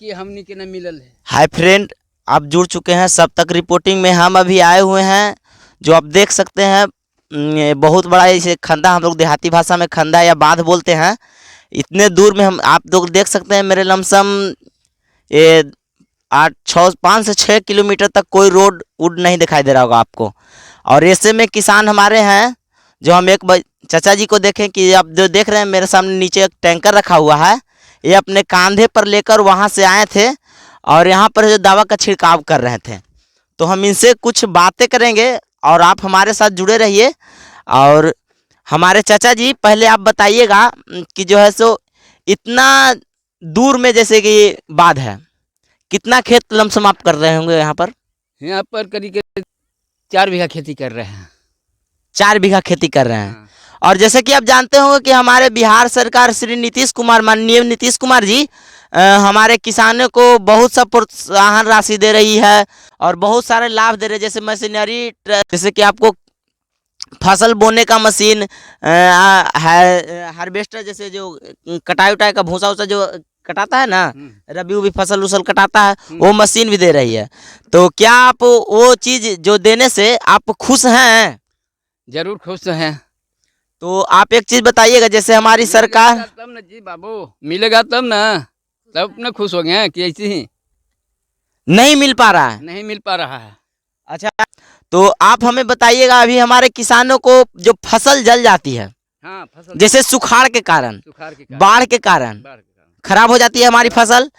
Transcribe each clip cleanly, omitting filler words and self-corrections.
कि हमनी के न मिलल है। हाय फ्रेंड, आप जुड़ चुके हैं सब तक रिपोर्टिंग में। हम अभी आए हुए हैं, जो आप देख सकते हैं ये बहुत बड़ा इसे खंदा, हम लोग देहाती भाषा में खंदा या बांध बोलते हैं। इतने दूर में हम आप लोग देख सकते हैं मेरे लमसम ये 5 से 6 किलोमीटर तक कोई रोड वुड नहीं दिखाई दे रहा होगा आपको। और ऐसे में किसान हमारे हैं, जो हम एक चाचा जी को देखें कि आप जो देख रहे हैं मेरे सामने नीचे एक टैंकर रखा हुआ है, ये अपने कंधे पर लेकर वहाँ से आए थे और यहाँ पर जो दवा का छिड़काव कर रहे थे। तो हम इनसे कुछ बातें करेंगे और आप हमारे साथ जुड़े रहिए। और हमारे चाचा जी, पहले आप बताइएगा कि जो है सो इतना दूर में जैसे कि बाढ़ है, कितना खेत लमसम आप कर रहे होंगे यहाँ पर? यहाँ पर करीब 4 बीघा खेती कर रहे हैं। 4 बीघा खेती कर रहे हैं। हाँ। और जैसे कि आप जानते होंगे कि हमारे बिहार सरकार श्री नीतीश कुमार, माननीय नीतीश कुमार जी हमारे किसानों को बहुत सा प्रोत्साहन राशि दे रही है और बहुत सारे लाभ दे रहे हैं, जैसे मशीनरी, जैसे कि आपको फसल बोने का मशीन, हार्वेस्टर, जैसे जो कटाई उटाई का भूसा उसा जो कटाता है ना, रबी उबी फसल उसल कटाता है, वो मशीन भी दे रही है। तो क्या आप वो चीज़ जो देने से आप खुश हैं? जरूर खुश हैं। तो आप एक चीज़ बताइएगा, जैसे हमारी सरकार, तब न जी बाबू, मिलेगा तब ना, तब न खुश हो गए हैं कि ऐसे ही नहीं मिल पा रहा है। नहीं मिल पा रहा है। अच्छा, तो आप हमें बताइएगा, अभी हमारे किसानों को जो फसल जल जाती है, हाँ, फसल जैसे सुखाड़ के कारण, सुखाड़ के कारण, बाढ़ के कारण खराब हो जाती है हमारी फसल।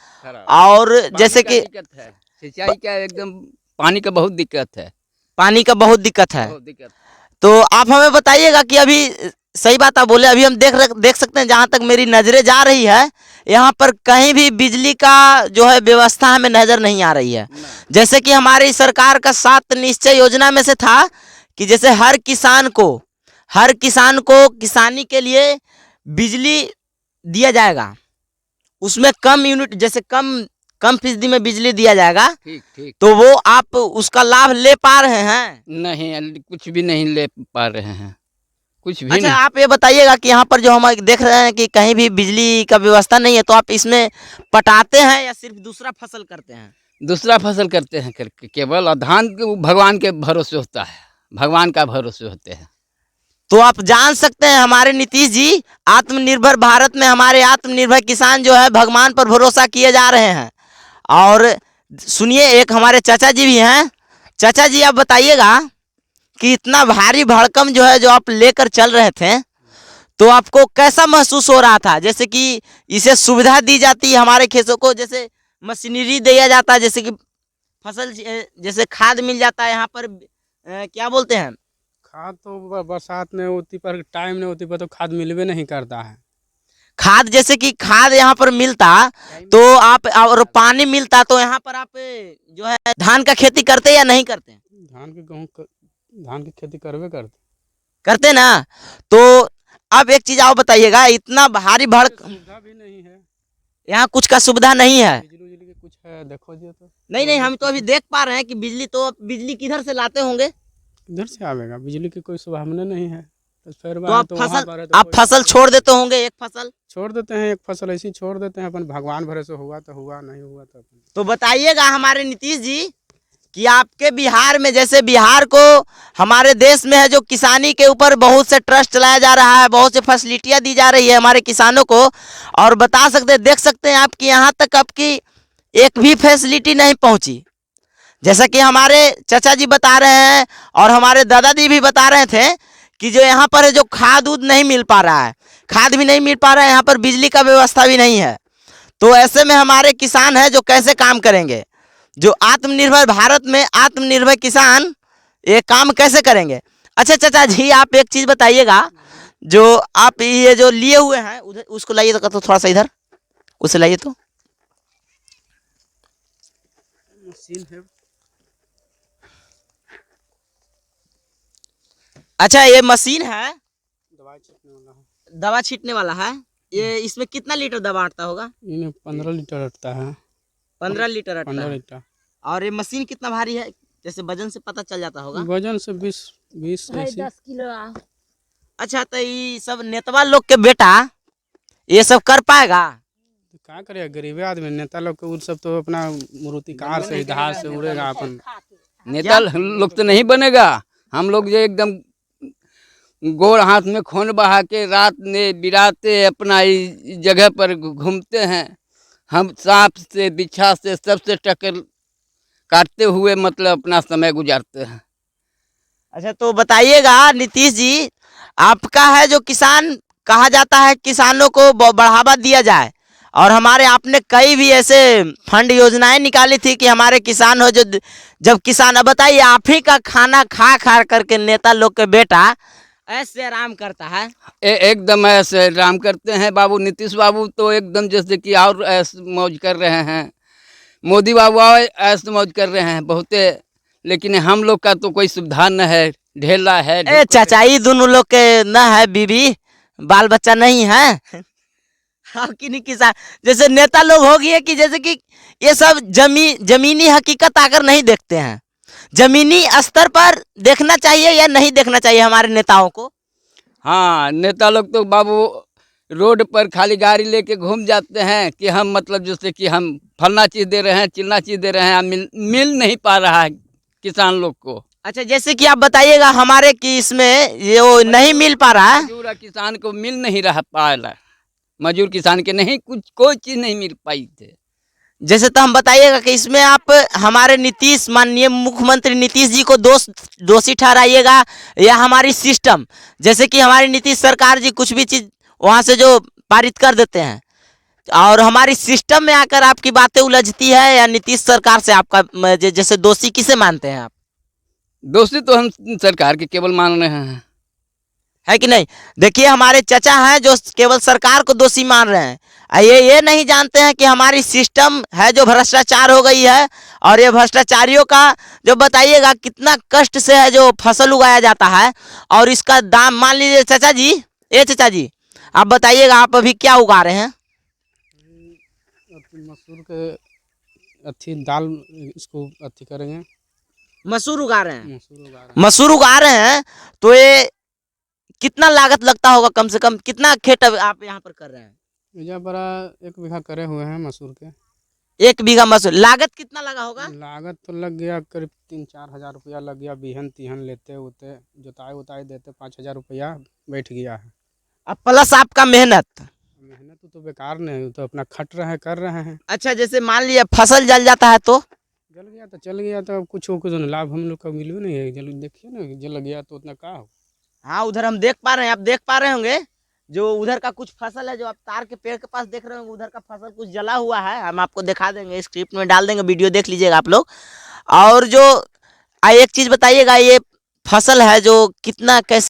और जैसे कि दिक्कत है, सिंचाई का एकदम पानी का बहुत दिक्कत है। पानी का बहुत दिक्कत है। बहुत दिक्कत। तो आप हमें बताइएगा कि अभी, सही बात आप बोले, अभी हम देख सकते हैं, जहाँ तक मेरी नज़रें जा रही है, यहाँ पर कहीं भी बिजली का जो है व्यवस्था हमें नज़र नहीं आ रही है। जैसे कि हमारी सरकार का 7 निश्चय योजना में से था कि जैसे हर किसान को किसानी के लिए बिजली दिया जाएगा, उसमें कम यूनिट, जैसे कम फीसदी में बिजली दिया जाएगा। ठीक। तो वो आप उसका लाभ ले पा रहे हैं? नहीं, कुछ भी नहीं ले पा रहे हैं, कुछ भी अच्छा, नहीं। आप ये बताइएगा कि यहाँ पर जो हम देख रहे हैं कि कहीं भी बिजली का व्यवस्था नहीं है, तो आप इसमें पटाते हैं या सिर्फ दूसरा फसल करते हैं? दूसरा फसल करते हैं करके, केवल धान भगवान के भरोसे होता है, भगवान का भरोसे होते हैं। तो आप जान सकते हैं हमारे नीतीश जी आत्मनिर्भर भारत में हमारे आत्मनिर्भर किसान जो है भगवान पर भरोसा किए जा रहे हैं। और सुनिए, एक हमारे चाचा जी भी हैं। चाचा जी, आप बताइएगा कि इतना भारी भरकम जो है जो आप लेकर चल रहे थे, तो आपको कैसा महसूस हो रहा था? जैसे कि इसे सुविधा दी जाती है हमारे खेतों को, जैसे मशीनरी दिया जाता है, जैसे कि फसल जैसे खाद मिल जाता है यहाँ पर, क्या बोलते हैं, खाद तो बरसात में होती पर टाइम नहीं होती पर तो खाद मिलवे नहीं करता है। खाद, जैसे कि खाद यहाँ पर मिलता तो आप, और पानी मिलता तो यहाँ पर आप जो है धान का खेती करते या नहीं करते? धान की खेती करते ना। तो अब एक चीज आप बताइएगा, इतना भारी भड़क, सुविधा भी नहीं है यहाँ कुछ का सुविधा नहीं है। बिजली के कुछ है, देखो जी। तो नहीं, हम तो अभी देख पा रहे हैं कि बिजली किधर से लाते होंगे? इधर से आवेगा, बिजली की कोई संभावना नहीं है। तो फिर तो आप फसल छोड़ देते होंगे, एक फसल छोड़ देते हैं, एक फसल ऐसी छोड़ देते हैं, अपन भगवान भरोसे हुआ तो हुआ, नहीं हुआ तो बताइएगा हमारे नीतीश जी कि आपके बिहार में, जैसे बिहार को हमारे देश में है जो किसानी के ऊपर बहुत से ट्रस्ट चलाया जा रहा है, बहुत से फैसिलिटियाँ दी जा रही है हमारे किसानों को, और बता सकते, देख सकते हैं आपकी यहाँ तक आपकी एक भी फैसिलिटी नहीं पहुँची। जैसा कि हमारे चाचा जी बता रहे हैं और हमारे दादाजी भी बता रहे थे कि जो यहाँ पर है जो खाद उद नहीं मिल पा रहा है, खाद भी नहीं मिल पा रहा है, यहाँ पर बिजली का व्यवस्था भी नहीं है। तो ऐसे में हमारे किसान है जो कैसे काम करेंगे? जो आत्मनिर्भर भारत में आत्मनिर्भर किसान ये काम कैसे करेंगे? अच्छा चाचा जी, आप एक चीज़ बताइएगा, जो आप ये जो लिए हुए हैं उधर उसको लाइए तो थोड़ा सा इधर उसे लाइए तो। मशीन है। अच्छा, ये मशीन है, दवा दवा छींटने वाला है। छींटने वाला है। ये इसमें कितना लीटर दवा अटता होगा? इन्हें 15 लीटर अटता है। 15 लीटर अटता 15 है। लीटर। और ये मशीन कितना भारी है? जैसे वजन से पता चल जाता होगा। वजन से 20 ऐसी। 10 किलो। अच्छा, तो ये सब नेतवा लोग के बेटा ये सब कर पाएगा? तो क्या करेगा गरीबे आदमी, नेता लोग के उ सब तो अपना मूर्ति कार से इधर से उड़ेगा अपन। नेता लोग तो नहीं बनेगा। हम लोग जो एकदम गोड़ हाथ में खून बहा के रात में बिराते अपना इस जगह पर घूमते हैं। हम सांप से बिच्छा से सबसे टक्कर काटते हुए मतलब अपना समय गुजारते हैं। अच्छा तो बताइएगा नीतीश जी, आपका है जो किसान कहा जाता है, किसानों को बढ़ावा दिया जाए, और हमारे आपने कई भी ऐसे फंड योजनाएं निकाली थी कि हमारे किसान हो जो जब किसान, अब बताइए आप ही का खाना खा खा करके नेता लोग के बेटा ऐसे आराम करता है। एकदम ऐसे आराम करते हैं बाबू। नीतीश बाबू तो एकदम जैसे कि और ऐसे मौज कर रहे हैं। मोदी बाबू ऐसे मौज कर रहे हैं बहुते, लेकिन हम लोग का तो कोई सुविधा न है। ढेला है। ए चाचा, ये दोनों लोग के न है बीबी बाल बच्चा नहीं है। हाँ कि नहीं किसान जैसे नेता लोग हो गए कि जैसे कि ये सब जमीनी हकीकत आकर नहीं देखते हैं। जमीनी स्तर पर देखना चाहिए या नहीं देखना चाहिए हमारे नेताओं को? हाँ, नेता लोग तो बाबू रोड पर खाली गाड़ी लेके घूम जाते हैं कि हम मतलब जैसे कि हम फलना चीज़ दे रहे हैं, चिलना चीज़ दे रहे हैं, मिल नहीं पा रहा है किसान लोग को। अच्छा, जैसे कि आप बताइएगा हमारे कि इसमें ये वो नहीं मिल पा रहा है। मजदूर किसान को मिल नहीं रहा पाया, मजदूर किसान के नहीं कुछ कोई चीज़ नहीं मिल पाई थे। जैसे तो हम बताइएगा कि इसमें आप हमारे नीतीश, माननीय मुख्यमंत्री नीतीश जी को दोषी ठहराइएगा या हमारी सिस्टम, जैसे कि हमारी नीतीश सरकार जी कुछ भी चीज़ वहाँ से जो पारित कर देते हैं और हमारी सिस्टम में आकर आपकी बातें उलझती है, या नीतीश सरकार से आपका जैसे दोषी किसे मानते हैं आप? दोषी तो हम सरकार के केवल मान रहे हैं, है कि नहीं? देखिए हमारे चचा हैं जो केवल सरकार को दोषी मान रहे हैं, ये नहीं जानते हैं कि हमारी सिस्टम है जो भ्रष्टाचार हो गई है, और ये भ्रष्टाचारियों का जो बताइएगा कितना कष्ट से है जो फसल उगाया जाता है, और इसका दाम मान लीजिए चाचा जी, चाचा जी आप बताइएगा आप अभी क्या उगा रहे हैं? मसूर के अच्छी दाल, इसको अच्छी करेंगे। मसूर उगा रहे हैं। मसूर उगा रहे हैं। मसूर उगा रहे हैं तो ये कितना लागत लगता होगा? कम से कम कितना खेत आप यहाँ पर कर रहे हैं? यहाँ पर 1 बीघा करे हुए हैं मसूर के। 1 बीघा मसूर, लागत कितना लगा होगा? लागत तो लग गया करीब 3-4 हज़ार रुपया लग गया। बिहन तिहन लेते उते जोताई देते 5 हज़ार रुपया बैठ गया है। अब प्लस आपका मेहनत तो बेकार नहीं, तो अपना खट रहे हैं, कर रहे हैं। अच्छा, जैसे मान लिया फसल जल जाता है तो? जल गया तो चल गया, तो अब कुछ लाभ हम लोग का मिलू नहीं है। जल देखिए ना, जल गया तो उतना का हो। हाँ, उधर हम देख पा रहे हैं, आप देख पा रहे होंगे जो उधर का कुछ फसल है जो आप तार के पेड़ के पास देख रहे होंगे, उधर का फसल कुछ जला हुआ है। हम आपको दिखा देंगे, स्क्रिप्ट में डाल देंगे, वीडियो देख लीजिएगा आप लोग। और जो एक चीज़ बताइएगा, ये फसल है जो कितना कैसे